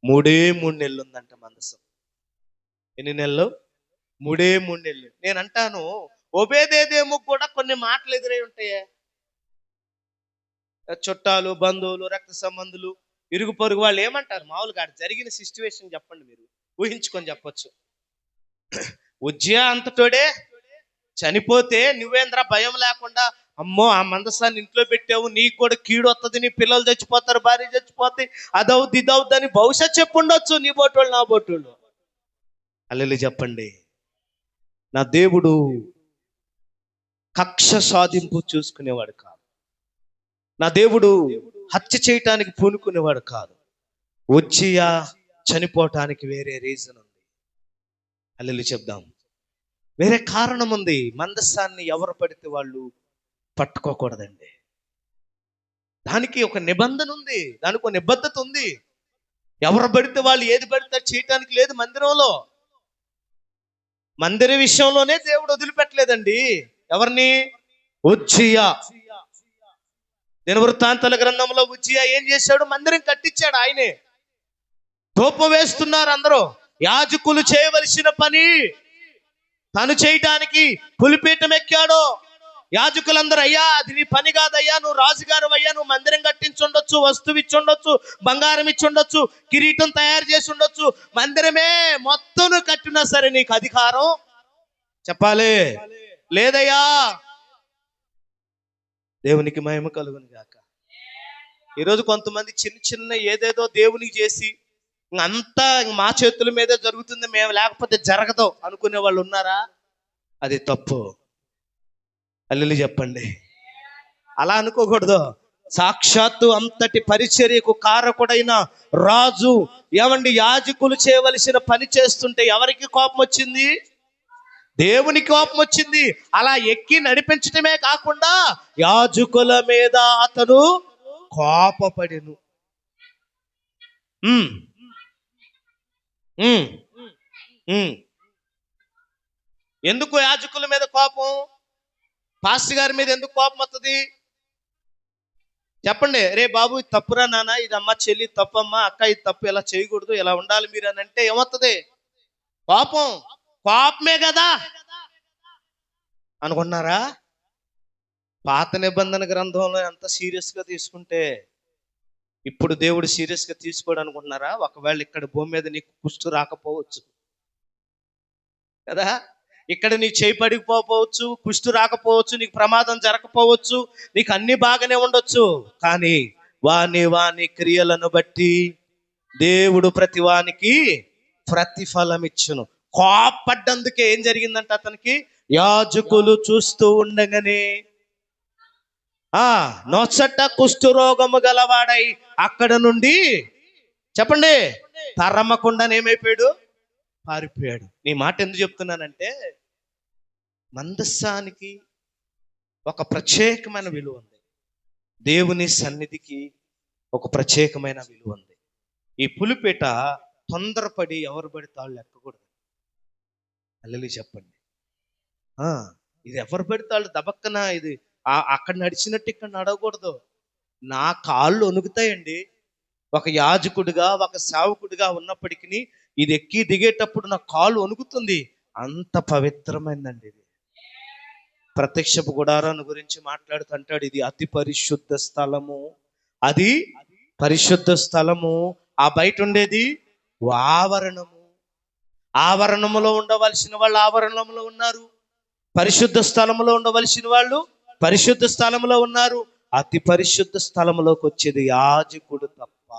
3 నెలలు ఉందంట మందసం. ఎన్ని నెలలు? 3 నెలలు. నేను అంటాను, ఒబేదేదేము కూడా కొన్ని మాటలు ఎదురై ఉంటాయే. చుట్టాలు, బంధువులు, రక్త సంబంధులు, ఇరుగు పొరుగు వాళ్ళు ఏమంటారు? మామూలుగా జరిగిన సిచ్యువేషన్ చెప్పండి, మీరు ఊహించుకొని చెప్పొచ్చు. ఉజ్జియా అంతటోడే చనిపోతే నువ్వేంద్రా భయం లేకుండా, అమ్మో ఆ మందసాన్ని ఇంట్లో పెట్టావు, నీకు కూడా కీడు వస్తుంది, నీ పిల్లలు చచ్చిపోతారు, భార్య చచ్చిపోతే, అదవుద్ది ఇదవుద్ది అని బహుశా చెప్పుండొచ్చు నీ బోటోళ్ళు, నా బోటోళ్ళు. హల్లెలూయా చెప్పండి. నా దేవుడు కక్ష సాధింపు చూసుకునేవాడు కాదు. నా దేవుడు హత్య చేయటానికి పూనుకునేవాడు కాదు. ఉజ్జియా చనిపోవటానికి వేరే రీజన్ ఉంది. హల్లెలూయా చెప్దాం. వేరే కారణం ఉంది. మందసాన్ని ఎవరు పడితే వాళ్ళు పట్టుకోకూడదండి. దానికి ఒక నిబంధన ఉంది, దానికి ఒక నిబద్ధత ఉంది. ఎవరు పడితే వాళ్ళు ఏది పడితే చేయటానికి లేదు. మందిరంలో, మందిర విషయంలోనే దేవుడు వదిలిపెట్టలేదండి. ఎవరిని? ఉజ్జియా. దినవృత్తాంతాల గ్రంథంలో ఉజ్జియా ఏం చేశాడు? మందిరం కట్టించాడు ఆయనే. ధూపం వేస్తున్నారు అందరూ. యాజకులు చేయవలసిన పని తను చేయటానికి పులిపీఠం ఎక్కాడు. యాజకులందరూ, అయ్యా అది నీ పని కాదయ్యా, నువ్వు రాజుగారు అయ్యా, నువ్వు మందిరం కట్టించుండొచ్చు, వస్తువు ఇచ్చుండొచ్చు, బంగారం ఇచ్చుండొచ్చు, కిరీటం తయారు చేసి ఉండొచ్చు, మందిరమే మొత్తం నువ్వు కట్టినా సరే నీకు అధికారం చెప్పాలి. లేదయ్యా. దేవునికి మహిమ కలుగును గాక. ఈరోజు కొంతమంది చిన్న చిన్న ఏదేదో దేవునికి చేసి అంతా మా చేతుల మీదే జరుగుతుంది, మేము లేకపోతే జరగదు అనుకునే వాళ్ళు ఉన్నారా? అది తప్పు. అల్లెలు చెప్పండి. అలా అనుకోకూడదు. సాక్షాత్తు అంతటి పరిచర్యకు కారకుడైన రాజు ఏమండి యాజకులు చేయవలసిన పని చేస్తుంటే ఎవరికి కోపం వచ్చింది? దేవునికి కోపం వచ్చింది. అలా ఎక్కి నడిపించటమే కాకుండా యాజకుల మీద అతను కోపపడెను. ఎందుకు యాజకుల మీద కోపం? పాస్టర్ గారి మీద ఎందుకు కోపం వస్తుంది చెప్పండి. రే బాబు ఇది తప్పురా నాన్న, ఇది అమ్మ చెల్లి తప్పమ్మా, అక్క ఇది తప్పు, ఇలా చేయకూడదు, ఇలా ఉండాలి మీరు అని అంటే ఏమవుతుంది? కోపం. కోపమే కదా అనుకున్నారా? పాత నిబంధన గ్రంథంలో ఎంత సీరియస్గా తీసుకుంటే ఇప్పుడు దేవుడు సీరియస్గా తీసుకోడు అనుకుంటున్నారా? ఒకవేళ ఇక్కడ భూమి మీద నీకు కుష్టు రాకపోవచ్చు కదా, ఇక్కడ నీ చేయి పడిపోవచ్చు, కుష్టు రాకపోవచ్చు, నీకు ప్రమాదం జరగకపోవచ్చు, నీకు అన్ని బాగానే ఉండొచ్చు. కానీ వాని క్రియలను బట్టి దేవుడు ప్రతి వానికి ప్రతిఫలం ఇచ్చును. కోపడ్డందుకే ఏం జరిగిందంట అతనికి? యాజకులు చూస్తూ ఉండగానే నొచ్చట కుష్ఠరోగము గలవాడై అక్కడ నుండి చెప్పండి తరమకుండా ఏమైపోయాడు? పారిపోయాడు. నీ మాట ఎందుకు చెప్తున్నానంటే మందస్సానికి ఒక ప్రత్యేకమైన విలువ ఉంది, దేవుని సన్నిధికి ఒక ప్రత్యేకమైన విలువ ఉంది. ఈ పులిపేట తొందరపడి ఎవరు పడితే వాళ్ళు ఎక్కకూడదు. అల్లెలు చెప్పండి. ఇది ఎవరు పడితే వాళ్ళు దబక్కన ఇది అక్కడ నడిచినట్టు ఇక్కడ నడవకూడదు. నా కాళ్ళు వణుకుతాయండి. ఒక యాజకుడిగా ఒక సేవకుడిగా ఉన్నప్పటికీ ఇది ఎక్కి దిగేటప్పుడు నా కాళ్ళు వణుకుతుంది. అంత పవిత్రమైందండి ఇది. ప్రత్యక్షపు గుడారాన్ని గురించి మాట్లాడుతుంటాడు, ఇది అతి పరిశుద్ధ స్థలము, అది పరిశుద్ధ స్థలము. ఆ బయట ఉండేది ఆవరణము. ఆవరణములో ఉండవలసిన వాళ్ళు ఆవరణంలో ఉన్నారు, పరిశుద్ధ స్థలములో ఉండవలసిన వాళ్ళు పరిశుద్ధ స్థలములో ఉన్నారు. అతి పరిశుద్ధ స్థలములోకి వచ్చేది యాజకుడు తప్ప,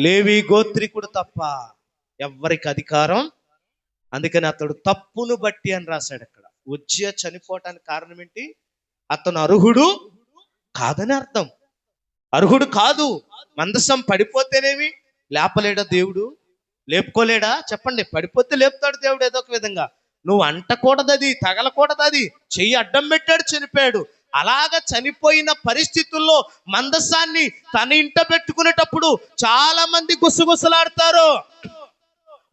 లేవి గోత్రికుడు తప్ప ఎవ్వరికి అధికారం. అందుకని అతడు తప్పును బట్టి అని రాశాడు అక్కడ. ఉజ్జియా చనిపోవటానికి కారణం ఏంటి? అతను అర్హుడు కాదని అర్థం. అర్హుడు కాదు. మందసం పడిపోతేనేమి లేపలేడా దేవుడు? లేపుకోలేడా? చెప్పండి. పడిపోతే లేపుతాడు దేవుడు ఏదో ఒక విధంగా. నువ్వు అంటకూడదు, అది తగలకూడదు, అది చెయ్యి అడ్డం పెట్టాడు, చనిపోయాడు. అలాగ చనిపోయిన పరిస్థితుల్లో మందసాన్ని తన ఇంట పెట్టుకునేటప్పుడు చాలా మంది గుసగుసలాడతారు.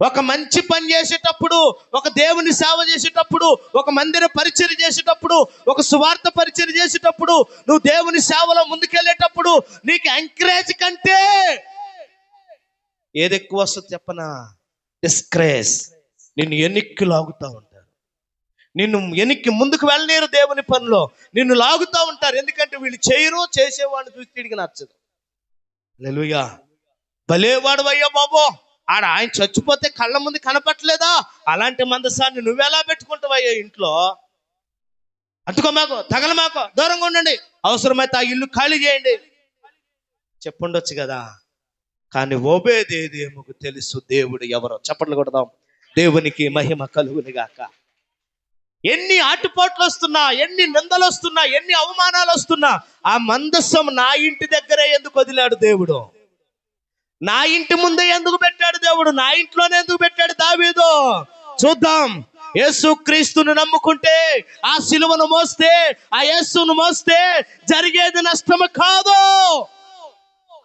ఒక మంచి పని చేసేటప్పుడు, ఒక దేవుని సేవ చేసేటప్పుడు, ఒక మందిర పరిచర్య చేసేటప్పుడు, ఒక సువార్త పరిచర్య చేసేటప్పుడు, నువ్వు దేవుని సేవలో ముందుకెళ్ళేటప్పుడు నీకు ఎంకరేజ్ కంటే ఏది ఎక్కువ వస్తుంది చెప్పనా? డిస్గ్రేస్. నిన్ను ఎన్నిక్కి లాగుతూ ఉంటారు, నిన్ను ఎన్నిక్కి ముందుకు వెళ్ళలేరు. దేవుని పనిలో నిన్ను లాగుతూ ఉంటారు. ఎందుకంటే వీళ్ళు చేయరు, చేసేవాడిని చూసి తిరిగి నచ్చదు. హల్లెలూయా. భలేవాడు అయ్యో బాబో, ఆయన చచ్చిపోతే కళ్ళ ముందు కనపట్లేదా? అలాంటి మందసాన్ని నువ్వెలా పెట్టుకుంటావయ్యా ఇంట్లో? అంటుకోమాకో, తగలమాకో, దూరంగా ఉండండి, అవసరమైతే ఆ ఇల్లు ఖాళీ చేయండి చెప్పుండొచ్చు కదా. కానీ ఓబేదేదోముకు తెలుసు దేవుడు ఎవరో. చప్పట్లు కొడదాం. దేవునికి మహిమ కలుగును గాక. ఎన్ని ఆటుపోట్లు వస్తున్నా, ఎన్ని నిందలు వస్తున్నా, ఎన్ని అవమానాలు వస్తున్నా, ఆ మందసం నా ఇంటి దగ్గరే ఎందుకు వదిలాడు దేవుడు? నా ఇంటి ముందే ఎందుకు పెట్టాడు దేవుడు? నా ఇంట్లోనే ఎందుకు పెట్టాడు దావీదు? చూద్దాం. యేసుక్రీస్తును నమ్ముకుంటే, ఆ సిలువను మోస్తే, ఆ యేసును మోస్తే జరిగేది నష్టము కాదు,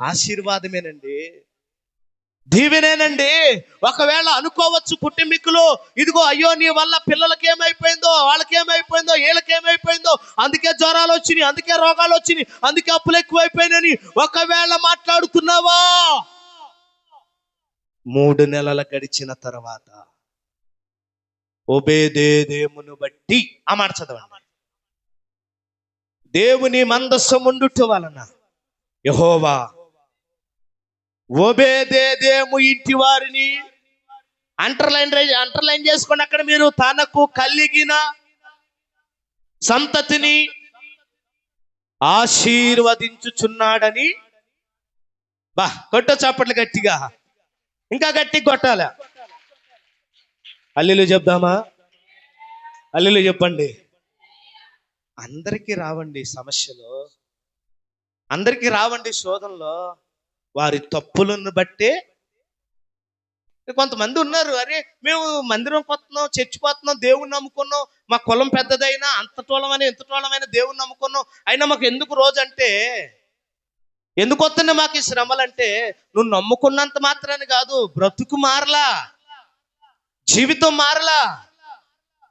ఆశీర్వాదమేనండి, దీవెనేనండి. ఒకవేళ అనుకోవచ్చు కుటుంబీకులు, ఇదిగో అయ్యో నీ వల్ల పిల్లలకి ఏమైపోయిందో, వాళ్ళకేమైపోయిందో, వీళ్ళకేమైపోయిందో, అందుకే జ్వరాలు వచ్చినాయి, అందుకే రోగాలు వచ్చినాయి, అందుకే అప్పులు ఎక్కువైపోయినాయని ఒకవేళ మాట్లాడుతున్నావా, 3 నెలలు గడిచిన తర్వాత ఓబేదేదోమును బట్టి ఆ మాట చదవండి. దేవుని మందసం ఉండుట వలన యెహోవా ఓబేదేదోము ఇంటి వారిని అండర్లైన్ చేసుకోండి అక్కడ మీరు. తనకు కలిగిన సంతతిని ఆశీర్వదించుచున్నాడని. కొట్ట చప్పట్లు గట్టిగా, ఇంకా గట్టి కొట్టాల. హల్లెలూయా చెప్దామా? హల్లెలూయా చెప్పండి. అందరికీ రావండి సమస్యలు, అందరికీ రావండి శోధనలో. వారి తప్పులను బట్టే. కొంతమంది ఉన్నారు, అరే మేము మందిరం పోతున్నాం, చర్చి పోతున్నాం, దేవుణ్ణి నమ్ముకున్నాం, మా కులం పెద్దదైనా అంత టోళమైన ఇంత టోళమైన దేవుణ్ణి నమ్ముకున్నాం, అయినా మాకు ఎందుకు రోజు అంటే, ఎందుకు వస్తున్నాయి మాకు ఈ శ్రమలు అంటే, నువ్వు నమ్ముకున్నంత మాత్రాన్ని కాదు, బ్రతుకు మారలా, జీవితం మారలా,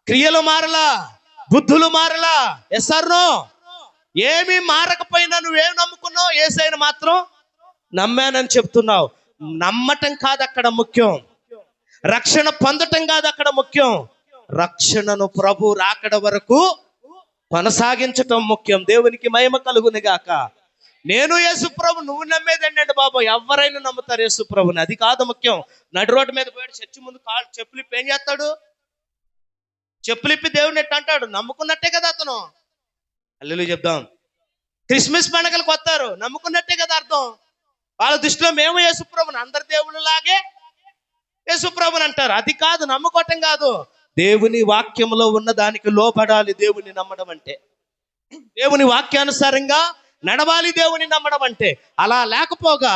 క్రియలు మారలా, బుద్ధులు మారలా. Yes are no? ఏమీ మారకపోయినా నువ్వేం నమ్ముకున్నావు? యేసయ్యను మాత్రం నమ్మానని చెప్తున్నావు. నమ్మటం కాదు అక్కడ ముఖ్యం, రక్షణ పొందటం కాదు అక్కడ ముఖ్యం, రక్షణను ప్రభు రాకడ వరకు కొనసాగించటం ముఖ్యం. దేవునికి మహిమ కలుగును గాక. నేను యేసు ప్రభు, నువ్వు నమ్మేదండి అంటే బాబు ఎవరైనా నమ్ముతారు యేసు ప్రభుని, అది కాదు ముఖ్యం. నడి రోడ్డు మీద పోయాడు, చర్చి ముందు కాళ్ళు చెప్పులిప్పి ఏం చేస్తాడు? చెప్పులిప్పి దేవుడిని ఎట్ట అంటాడు? నమ్ముకున్నట్టే కదా అతను. హల్లెలూయా చెప్దాం. క్రిస్మస్ పండుగలకు వస్తారు, నమ్ముకున్నట్టే కదా అర్థం. వాళ్ళ దృష్టిలో మేము యేసుప్రభుని, అందరి దేవుళ్ళలాగే యేసుప్రభుని అంటారు. అది కాదు, నమ్ముకోవటం కాదు. దేవుని వాక్యంలో ఉన్న దానికి లోపడాలి దేవుని నమ్మడం అంటే. దేవుని వాక్యానుసారంగా నడవాలి దేవుని నమ్మడం అంటే. అలా లేకపోగా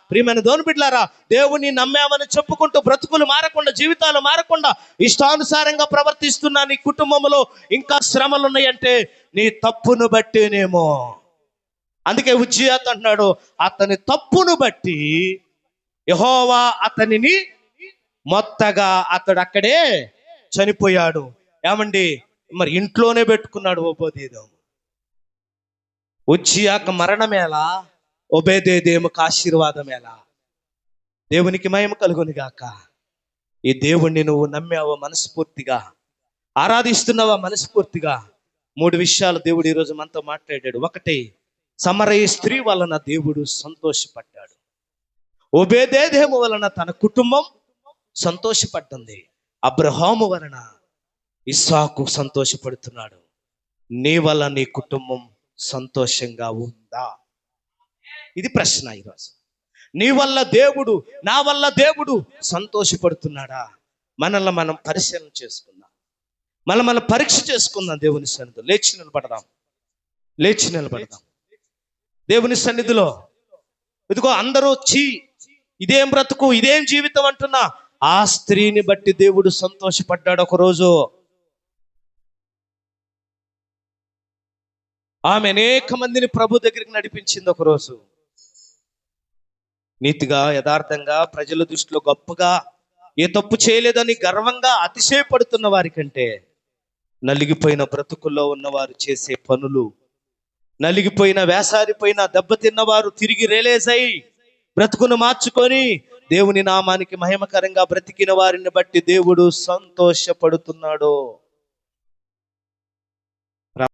ప్రియమైన దేవుని బిడ్డలారా, దేవుని నమ్మామని చెప్పుకుంటూ బ్రతుకులు మారకుండా, జీవితాలు మారకుండా, ఇష్టానుసారంగా ప్రవర్తిస్తున్నా నీ కుటుంబంలో ఇంకా శ్రమలు ఉన్నాయంటే నీ తప్పును బట్టేనేమో. అందుకే ఉజ్జియాతో అంటున్నాడు, అతని తప్పును బట్టి యెహోవా అతనిని మొత్తగా అతడు అక్కడే చనిపోయాడు. ఏమండి, మరి ఇంట్లోనే పెట్టుకున్నాడు ఓబోదేదోము. ఉజ్జియాకు మరణమేలా, ఓబేదేదోముకు ఆశీర్వాదమేలా. దేవునికి మహిమ కలుగును గాక. ఈ దేవుణ్ణి నువ్వు నమ్మావా మనస్ఫూర్తిగా, ఆరాధిస్తున్నావా మనస్ఫూర్తిగా? 3 విషయాలు దేవుడు ఈరోజు మనతో మాట్లాడాడు. ఒకటి, సమరయ స్త్రీ వలన దేవుడు సంతోషపడ్డాడు. ఓబేదేదోము వలన తన కుటుంబం సంతోషపడ్డంది. అబ్రహాము వలన ఇస్సాకు సంతోషపడుతున్నాడు. నీ వల్ల నీ కుటుంబం సంతోషంగా ఉందా? ఇది ప్రశ్న ఈరోజు. నీ వల్ల దేవుడు, నా వల్ల దేవుడు సంతోషపడుతున్నాడా? మనల్ని మనం పరిశీలన చేసుకుందాం, మనం పరీక్ష చేసుకుందాం. దేవుని సన్నిధిలో లేచి నిలబడదాం. దేవుని సన్నిధిలో ఇదిగో అందరూ ఇదేం బ్రతుకు, ఇదేం జీవితం అంటున్నా ఆ స్త్రీని బట్టి దేవుడు సంతోషపడ్డాడు. ఒకరోజు ఆమె అనేక మందిని ప్రభు దగ్గరికి నడిపించింది. ఒకరోజు నీతిగా, యథార్థంగా, ప్రజల దృష్టిలో గొప్పగా, ఏ తప్పు చేయలేదని గర్వంగా అతిశయపడుతున్న వారి కంటే నలిగిపోయిన బ్రతుకుల్లో ఉన్నవారు చేసే పనులు, నలిగిపోయిన, వేసారిపోయిన, దెబ్బతిన్నవారు తిరిగి రిలీజ్ అయి బ్రతుకును మార్చుకొని దేవుని నామానికి మహిమకరంగా బ్రతికిన వారిని బట్టి దేవుడు సంతోషపడుతున్నాడు.